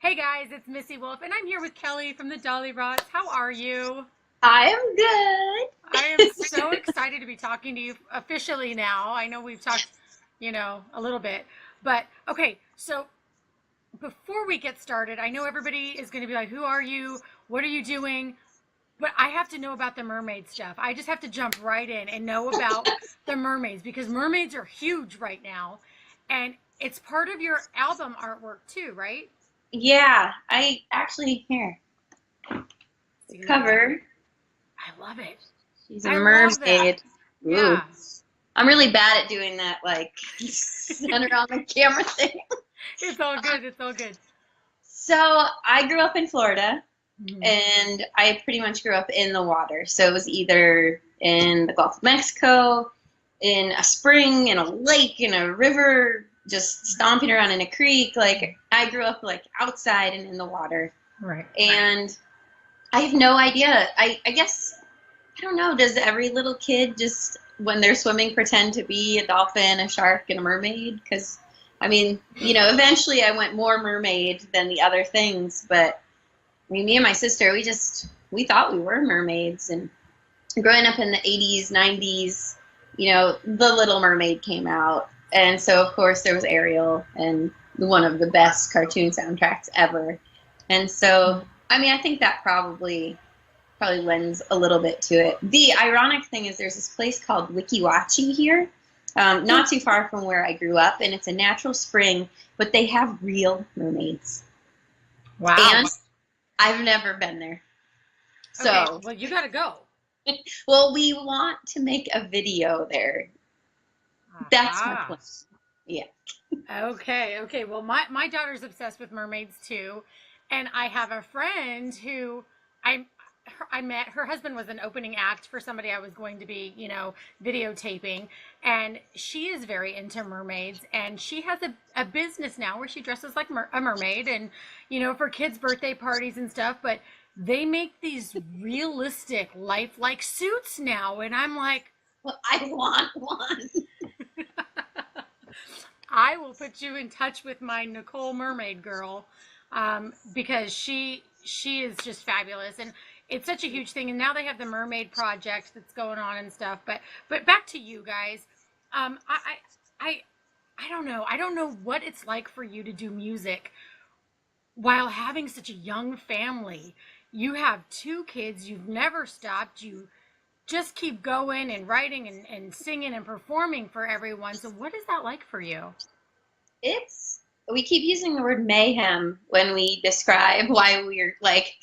Hey guys, it's Missy Wolf, and I'm here with Kelly from the Dollyrots. How are you? I am good. I am so excited to be talking to you officially now. I know we've talked, a little bit, but okay, so before we get started, I know everybody is going to be like, who are you? What are you doing? But I have to know about the mermaid stuff. I just have to jump right in and know about the mermaids because mermaids are huge right now, and it's part of your album artwork too, right? Yeah, I actually here the See that? cover. I love it. She's a I love that. mermaid. Ooh, Yeah. I'm really bad at doing that, like center on the camera thing. It's all good. It's all good. So I grew up in Florida, Mhm. and I pretty much grew up in the water. So it was either in the Gulf of Mexico, in a spring, in a lake, in a river, just stomping around in a creek. Like I grew up like outside and in the water, Right. and I have no idea. I guess I don't know. Does every little kid just when they're swimming pretend to be a dolphin, a shark, and a mermaid? Because I mean, eventually I went more mermaid than the other things. But I mean, me and my sister, we thought we were mermaids. And growing up in the '80s, '90s, The Little Mermaid came out, and so of course there was Ariel and one of the best cartoon soundtracks ever. And so, I mean, I think that probably lends a little bit to it. The ironic thing is there's this place called Wikiwachi here, not too far from where I grew up, and it's a natural spring, but they have real mermaids. Wow. And I've never been there. Okay. So, Well, you got to go. well, we want to make a video there. That's my Aha. plan. Yeah. Okay. Okay. Well, my daughter's obsessed with mermaids too, and I have a friend who I I met. Her husband was an opening act for somebody I was going to be, videotaping, and she is very into mermaids, and she has a business now where she dresses like a mermaid, and for kids' birthday parties and stuff. But they make these realistic, lifelike suits now, and I'm like, Well, I want one. I will put you in touch with my Nicole Mermaid girl, because she is just fabulous, and it's such a huge thing. And now they have the Mermaid Project that's going on and stuff. But back to you guys. I I don't know. I don't know what it's like for you to do music while having such a young family. You have two kids. You've never stopped. You just keep going and writing and singing and performing for everyone. So what is that like for you? It's we keep using the word mayhem when we describe why we're like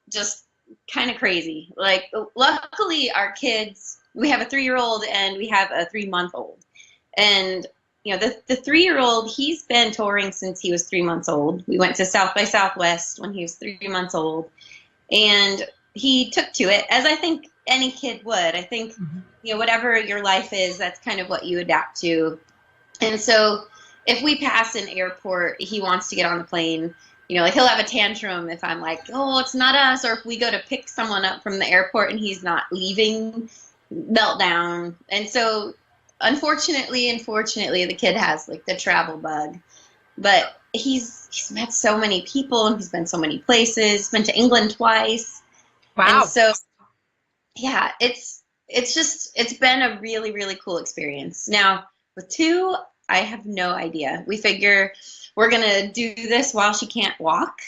just kind of crazy. Like, luckily, our kids, we have a 3-year old and we have a 3-month old. And, the 3-year old, he's been touring since he was 3 months old. We went to South by Southwest when he was 3 months old. And he took to it, as I think any kid would. I think, Mhm. whatever your life is, that's kind of what you adapt to. And so if we pass an airport, he wants to get on the plane. Like he'll have a tantrum if I'm like, oh, it's not us. Or if we go to pick someone up from the airport and he's not leaving, meltdown. And so, unfortunately, the kid has like the travel bug. But he's met so many people and he's been so many places. Been to England twice, and Wow. so yeah, it's been a really really cool experience. Now with two, I have no idea. We figure we're gonna do this while she can't walk,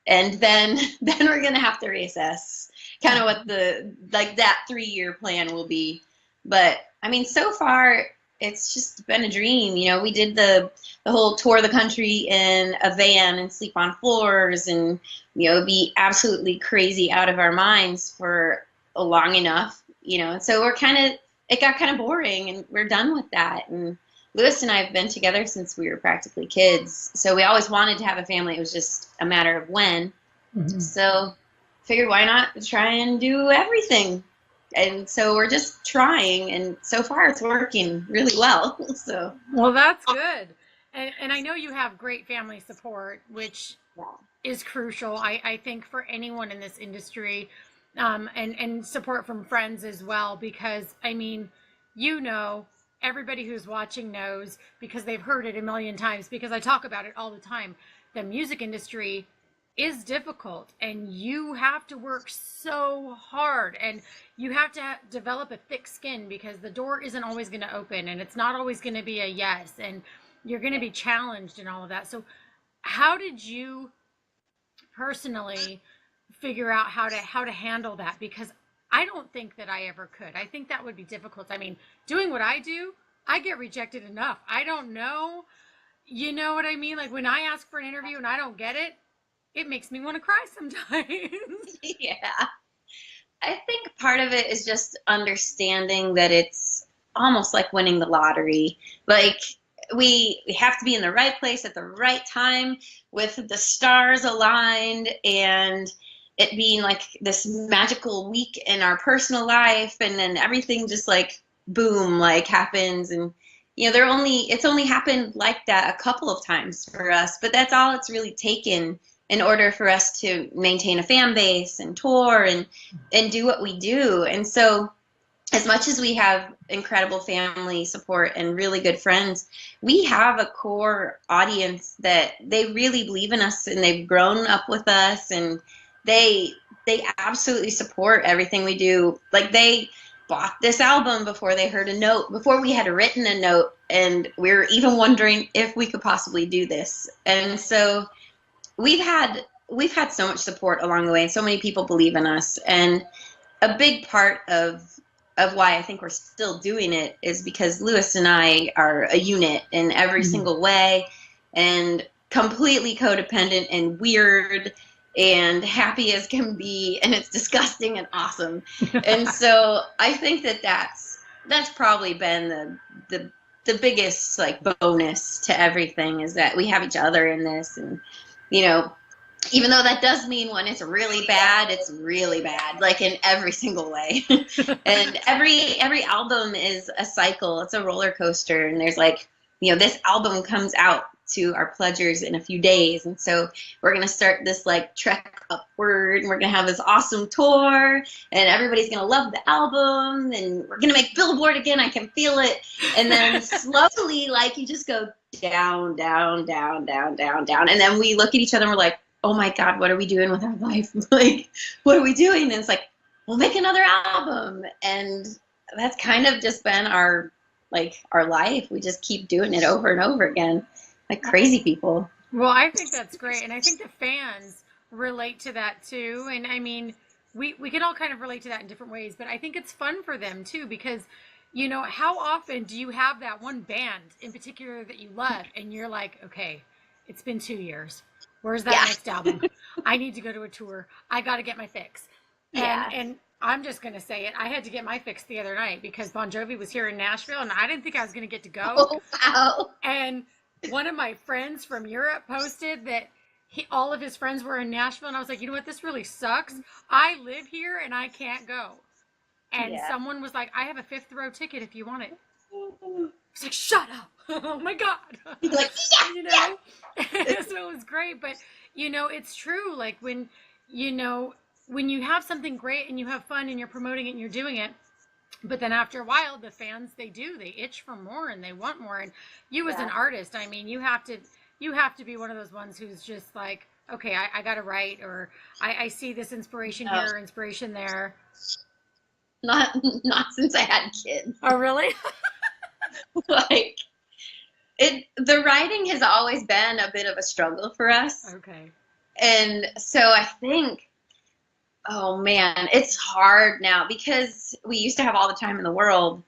and then then we're gonna have to reassess kind of what the like that 3-year plan will be. But I mean, so far it's just been a dream. We did the whole tour of the country in a van and sleep on floors, and be absolutely crazy out of our minds for a long enough. And so it got kind of boring, and we're done with that. And Lewis and I have been together since we were practically kids, so we always wanted to have a family. It was just a matter of when. Mhm. So figured why not try and do everything. And so we're just trying, and so far it's working really well. So Well, that's good. And I know you have great family support, which yeah. is crucial, I think, for anyone in this industry, and support from friends as well, because, I mean, you know, everybody who's watching knows because they've heard it a million times because I talk about it all the time. the music industry is difficult, and you have to work so hard, and you have to develop a thick skin, because the door isn't always going to open, and it's not always going to be a yes, and you're going to be challenged and all of that. So how did you personally figure out how to handle that? Because I don't think that I ever could. I think that would be difficult. I mean, doing what I do, I get rejected enough. I don't know. You know what I mean? Like, when I ask for an interview and I don't get it, it makes me want to cry sometimes. Yeah. I think part of it is just understanding that it's almost like winning the lottery. Like, we have to be in the right place at the right time with the stars aligned, and it being like this magical week in our personal life, and then everything just like boom, like happens. And it's only happened like that a couple of times for us, but that's all it's really taken in order for us to maintain a fan base and tour and do what we do. And so as much as we have incredible family support and really good friends, we have a core audience that they really believe in us, and they've grown up with us, and they absolutely support everything we do. Like, they bought this album before they heard a note, before we had written a note, and we were even wondering if we could possibly do this. And so we've had so much support along the way, and so many people believe in us. And a big part of why I think we're still doing it is because Lewis and I are a unit in every single way, and completely codependent and weird and happy as can be, and it's disgusting and awesome. And so I think that's probably been the biggest like bonus to everything, is that we have each other in this. And even though that does mean when it's really bad, it's really bad, like in every single way. And every album is a cycle. It's a roller coaster. And there's like, this album comes out to our pledgers in a few days. And so we're going to start this like trek upward, and we're going to have this awesome tour, and everybody's going to love the album, and we're going to make Billboard again. I can feel it. And then slowly, like, you just go down, down, down, down, down, down. And then we look at each other and we're like, oh my God, what are we doing with our life? Like, what are we doing? And it's like, we'll make another album. And that's kind of just been our life. We just keep doing it over and over again, like crazy people. Well, I think that's great. And I think the fans relate to that too. And I mean, we can all kind of relate to that in different ways, but I think it's fun for them too, because how often do you have that one band in particular that you love, and you're like, okay, it's been 2 years. Where's that next album? I need to go to a tour. I got to get my fix. And I'm just going to say it. I had to get my fix the other night because Bon Jovi was here in Nashville, and I didn't think I was going to get to go. Oh, wow. And one of my friends from Europe posted that all of his friends were in Nashville, and I was like, you know what? This really sucks. I live here, and I can't go. And someone was like, I have a 5th row ticket if you want it. It's like, shut up. Oh my God. He's like, So it was great. But, it's true. Like, when you have something great and you have fun and you're promoting it and you're doing it, but then after a while, the fans, they itch for more and they want more. And you as an artist, I mean, you have to be one of those ones who's just like, okay, I got to write, or I see this inspiration here, inspiration there. Not since I had kids. Oh, really? Like, the writing has always been a bit of a struggle for us. Okay. And so I think, oh man, it's hard now, because we used to have all the time in the world,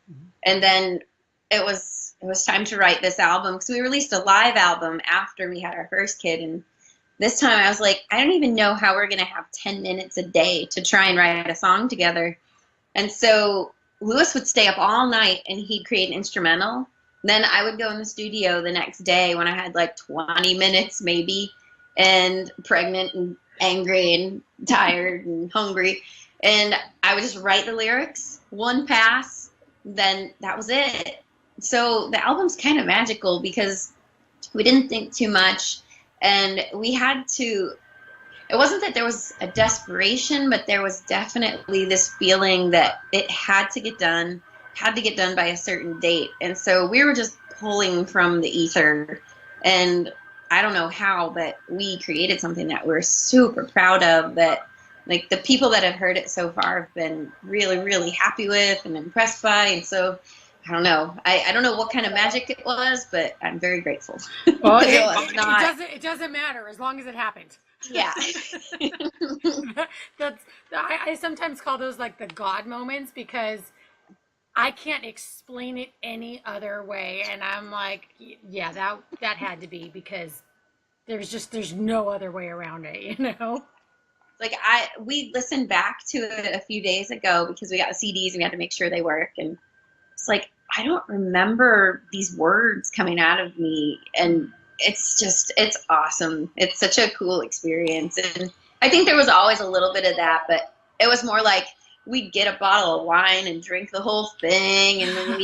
and then it was time to write this album, because we released a live album after we had our first kid, and this time I was like, I don't even know how we're gonna have 10 minutes a day to try and write a song together. And so Lewis would stay up all night and he'd create an instrumental. Then I would go in the studio the next day when I had like 20 minutes maybe, and pregnant and angry and tired and hungry. And I would just write the lyrics, one pass, then that was it. So the album's kind of magical because we didn't think too much, and we had to, it wasn't that there was a desperation, but there was definitely this feeling that it had to get done by a certain date. And so we were just pulling from the ether. And I don't know how, but we created something that we're super proud of, that like the people that have heard it so far have been really, really happy with and impressed by. And so I don't know. I don't know what kind of magic it was, but I'm very grateful. Well, it doesn't matter as long as it happened. Yeah. I sometimes call those like the God moments, because I can't explain it any other way. And I'm like, yeah, that had to be, because there's no other way around it, you know? Like we listened back to it a few days ago because we got the CDs and we had to make sure they work. And it's like, I don't remember these words coming out of me. And it's awesome. It's such a cool experience. And I think there was always a little bit of that, but it was more like we'd get a bottle of wine and drink the whole thing. And then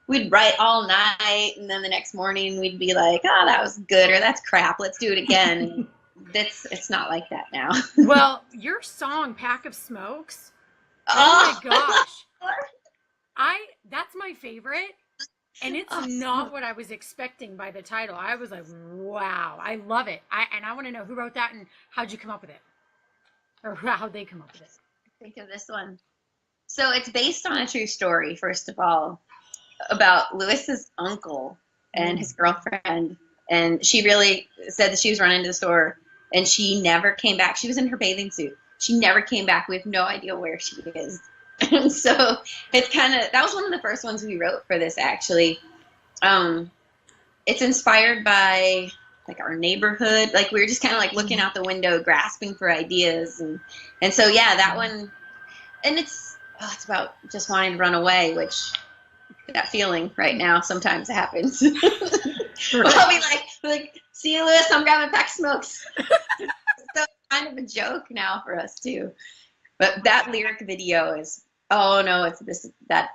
we'd write all night. And then the next morning we'd be like, oh, that was good, or that's crap, let's do it again. And it's not like that now. Well, your song, Pack of Smokes, oh my gosh. That's my favorite, and it's not what I was expecting by the title. I was like, wow, I love it. I want to know who wrote that and how'd you come up with it, or how'd they come up with it? Think of this one. So it's based on a true story, first of all, about Lewis's uncle and his girlfriend, and she really said that she was running to the store and she never came back. She was in her bathing suit. She never came back. We have no idea where she is. And so it's that was one of the first ones we wrote for this, actually. It's inspired by like our neighborhood. Like we were just kind of like looking out the window, grasping for ideas. And so, yeah, that one, and it's about just wanting to run away, which that feeling right now sometimes happens. I'll be like, see you, Lewis, I'm grabbing a pack of smokes. So kind of a joke now for us too. But that lyric video is, oh no, it's that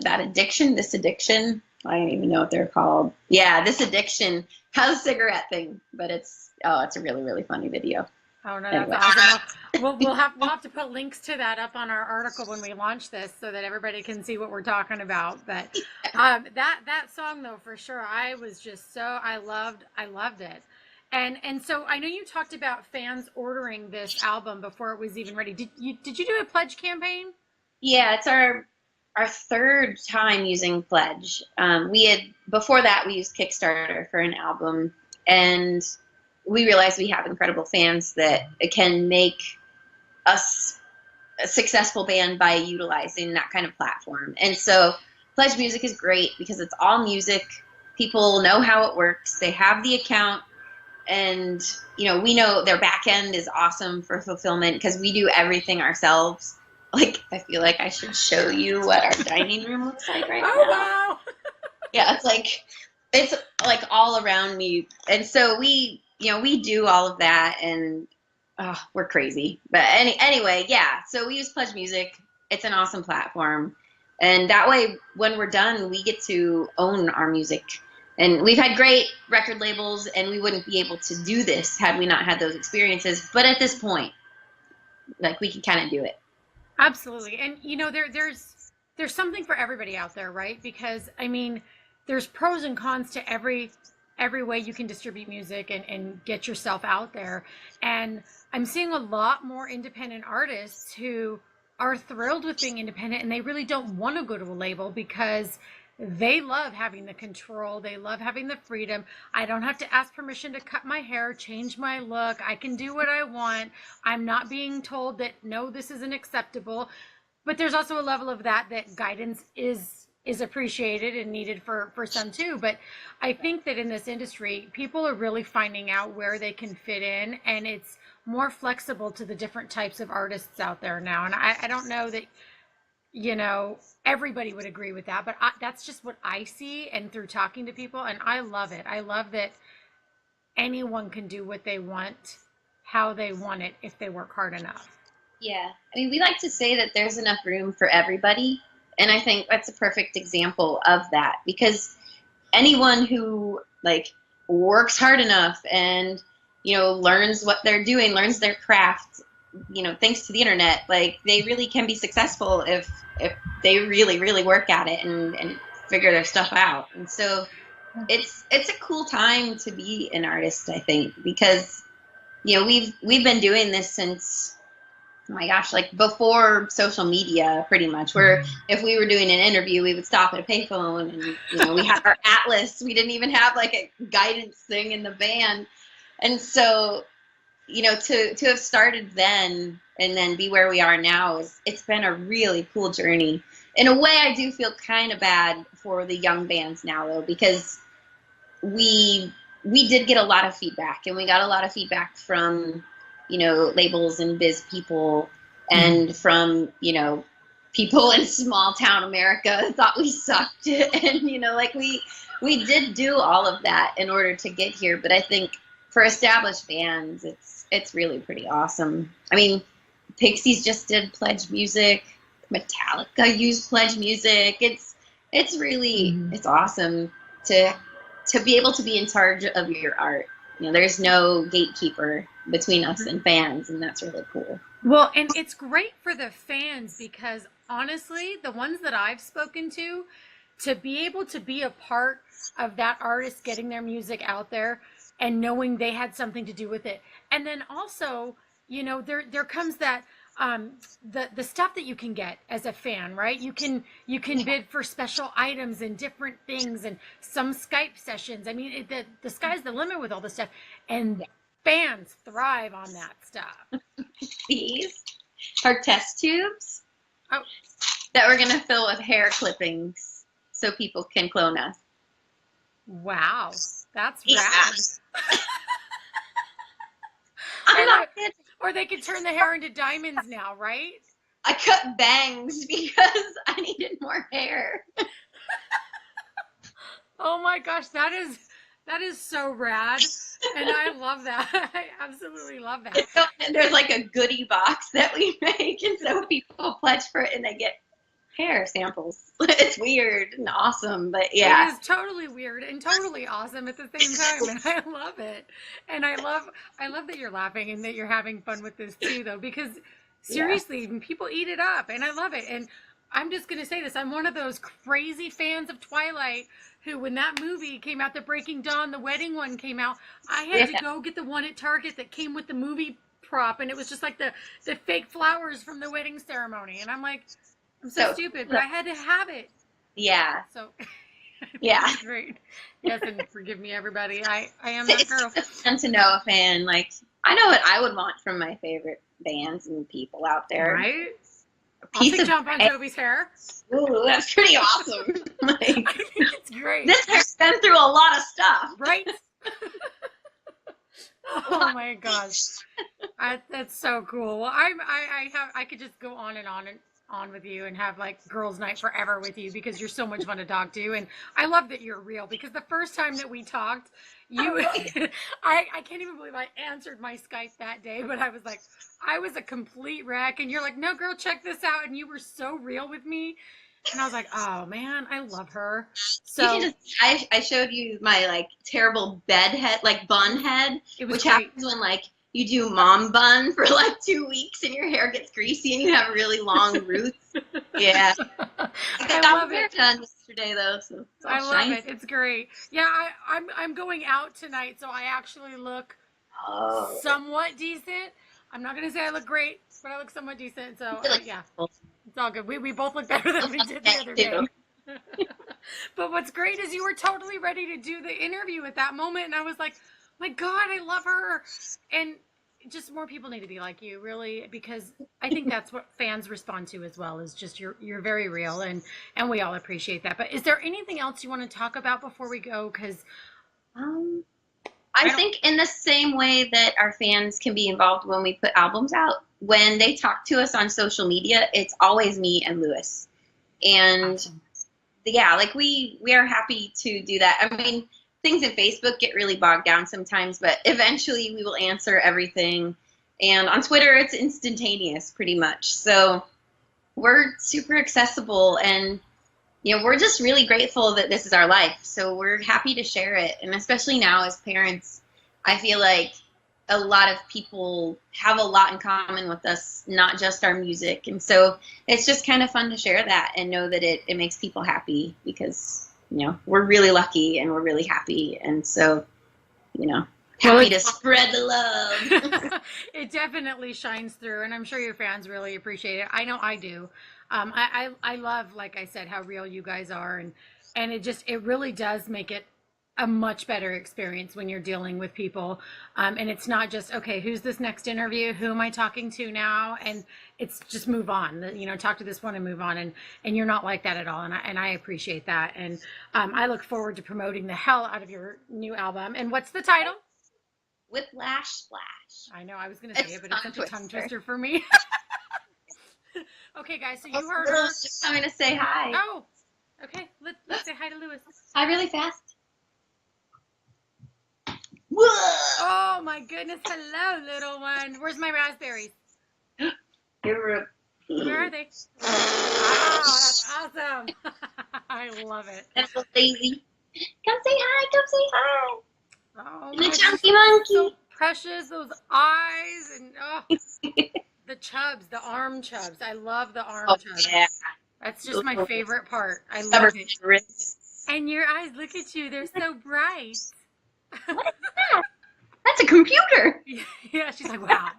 addiction, this addiction. I don't even know what they're called. Yeah, this addiction has a cigarette thing, but it's a really, really funny video. Oh no, that's awesome. We'll have to put links to that up on our article when we launch this, so that everybody can see what we're talking about. But that song though, for sure, I was just I loved it. And so I know you talked about fans ordering this album before it was even ready. Did you do a pledge campaign? Yeah, it's our third time using Pledge. Before that we used Kickstarter for an album, and we realized we have incredible fans that can make us a successful band by utilizing that kind of platform. And so Pledge Music is great because it's all music. People know how it works. They have the account. And, we know their back end is awesome for fulfillment because we do everything ourselves. Like, I feel like I should show you what our dining room looks like right now. Wow. Yeah, it's like all around me. And so we do all of that, and we're crazy. But anyway, yeah, so we use Pledge Music. It's an awesome platform. And that way, when we're done, we get to own our music. And we've had great record labels, and we wouldn't be able to do this had we not had those experiences. But at this point, like, we can kind of do it. Absolutely. And, there's something for everybody out there, right? Because, I mean, there's pros and cons to every way you can distribute music and get yourself out there. And I'm seeing a lot more independent artists who are thrilled with being independent, and they really don't want to go to a label because they love having the control. They love having the freedom. I don't have to ask permission to cut my hair, change my look. I can do what I want. I'm not being told that, no, this isn't acceptable. But there's also a level of that guidance is appreciated and needed for some too. But I think that in this industry, people are really finding out where they can fit in, and it's more flexible to the different types of artists out there now. And I don't know that, everybody would agree with that, but that's just what I see, and through talking to people, and I love it. I love that anyone can do what they want, how they want it, if they work hard enough. Yeah. I mean, we like to say that there's enough room for everybody, and I think that's a perfect example of that, because anyone who, works hard enough and, learns what they're doing, learns their craft, thanks to the internet, they really can be successful if they really, really work at it and figure their stuff out. And so it's a cool time to be an artist, I think, because we've been doing this since, oh my gosh, like before social media, pretty much. Where if we were doing an interview, we would stop at a payphone, and we had our atlas. We didn't even have like a guidance thing in the van, and so to have started then and then be where we are now it's been a really cool journey. In a way, I do feel kind of bad for the young bands now, though, because we did get a lot of feedback, and we got a lot of feedback from labels and biz people, and from people in small town America thought we sucked, and like we did do all of that in order to get here. But I think for established bands, it's really pretty awesome. I mean, Pixies just did Pledge Music. Metallica used Pledge Music. It's really it's awesome to be able to be in charge of your art. There's no gatekeeper between us and fans, and that's really cool. Well, and it's great for the fans because honestly, the ones that I've spoken to be able to be a part of that artist getting their music out there and knowing they had something to do with it. And then also, there comes that the stuff that you can get as a fan, right? You can bid for special items and different things and some Skype sessions. I mean, the sky's the limit with all this stuff, and fans thrive on that stuff. These are test tubes Oh, that we're gonna fill with hair clippings so people can clone us. wow, that's Yeah. rad. I'm not kidding. Or they could turn the hair into diamonds now, right? I cut bangs because I needed more hair. Oh my gosh, that is so rad, and I love that. I absolutely love that. And there's like a goodie box that we make, and so people pledge for it and they get hair samples. It's weird and awesome, but yeah. It is totally weird and totally awesome at the same time, and I love it. And I love that you're laughing and that you're having fun with this too, though, because seriously, people eat it up, and I love it. And I'm just gonna say this: I'm one of those crazy fans of Twilight who, when that movie came out, the Breaking Dawn, the wedding one came out, I had to go get the one at Target that came with the movie prop, and it was just like the fake flowers from the wedding ceremony, and I'm like, I'm so stupid, but I had to have it. Yeah. So, yeah. Great. Yes, and forgive me, everybody. I am that girl. It's fun to know a fan. Like, I know what I would want from my favorite bands and people out there. Right? I'll take John Bon Jovi's hair. Ooh, that's pretty awesome. Like, it's great. This hair's been through a lot of stuff. Right? Oh my gosh. That's so cool. Well, I could just go on and on with you and have like girls' night forever with you because you're so much fun to talk to, and I love that you're real, because the first time that we talked, I can't even believe I answered my Skype that day, but I was like, I was a complete wreck, and you're like, no girl, check this out, and you were so real with me, and I was like, oh man, I love her. So I showed you my like terrible bed head, like bun head, which happens when like you do mom bun for like 2 weeks and your hair gets greasy and you have really long roots. Yeah. I got my hair done yesterday though, so it's all I love it. It's great. Yeah, I'm going out tonight, so I actually look somewhat decent. I'm not gonna say I look great, but I look somewhat decent. So yeah, it's all good. We both look better than we did the other day. But what's great is you were totally ready to do the interview at that moment, and I was like, my God, I love her. And just more people need to be like you, really, because I think that's what fans respond to as well, is just you're very real, and we all appreciate that. But is there anything else you want to talk about before we go? Because I think in the same way that our fans can be involved when we put albums out, when they talk to us on social media, it's always me and Lewis. And awesome. Yeah, like we are happy to do that. I mean, things in Facebook get really bogged down sometimes, but eventually we will answer everything. And on Twitter, it's instantaneous pretty much. So we're super accessible, and we're just really grateful that this is our life. So we're happy to share it. And especially now as parents, I feel like a lot of people have a lot in common with us, not just our music. And so it's just kind of fun to share that and know that it makes people happy, because we're really lucky and we're really happy. And so, happy to spread the love. It definitely shines through, and I'm sure your fans really appreciate it. I know I do. I love, like I said, how real you guys are, and it really does make it a much better experience when you're dealing with people. And it's not just, okay, who's this next interview? Who am I talking to now? And it's just move on, talk to this one and move on. And you're not like that at all. And I appreciate that. And I look forward to promoting the hell out of your new album. And what's the title? Whiplash Splash. I know I was going to say it, but it's such a tongue twister for me. Okay, guys, so you heard her. Just coming to say hi. Oh, okay. Let's say hi to Lewis. Hi really fast. Oh my goodness! Hello, little one. Where's my raspberries? Where are they? Wow, that's awesome! I love it. That's so lazy. Come say hi. Come say hi. Oh, the chunky monkey. So precious. Those eyes and the chubs, the arm chubs. I love the arm chubs. Yeah. That's just my favorite part. I love it. And your eyes, look at you. They're so bright. What is that? That's a computer. Yeah, she's like, wow.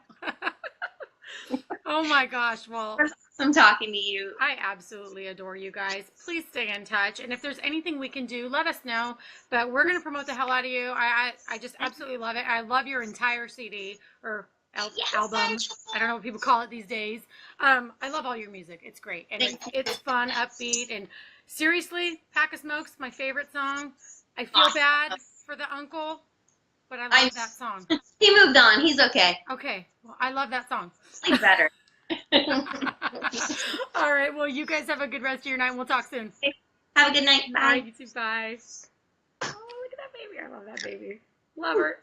Oh my gosh. Well, I'm talking to you. I absolutely adore you guys. Please stay in touch. And if there's anything we can do, let us know. But we're going to promote the hell out of you. I just absolutely love it. I love your entire CD or album. I don't know what people call it these days. I love all your music. It's great. And it's fun, upbeat. And seriously, Pack of Smokes, my favorite song. I feel bad for the uncle, but I love that song. He moved on. He's okay. Okay. Well, I love that song. He's better. All right. Well, you guys have a good rest of your night. We'll talk soon. Have a good night. Bye. Bye. You too. Bye. Oh, look at that baby. I love that baby. Love her.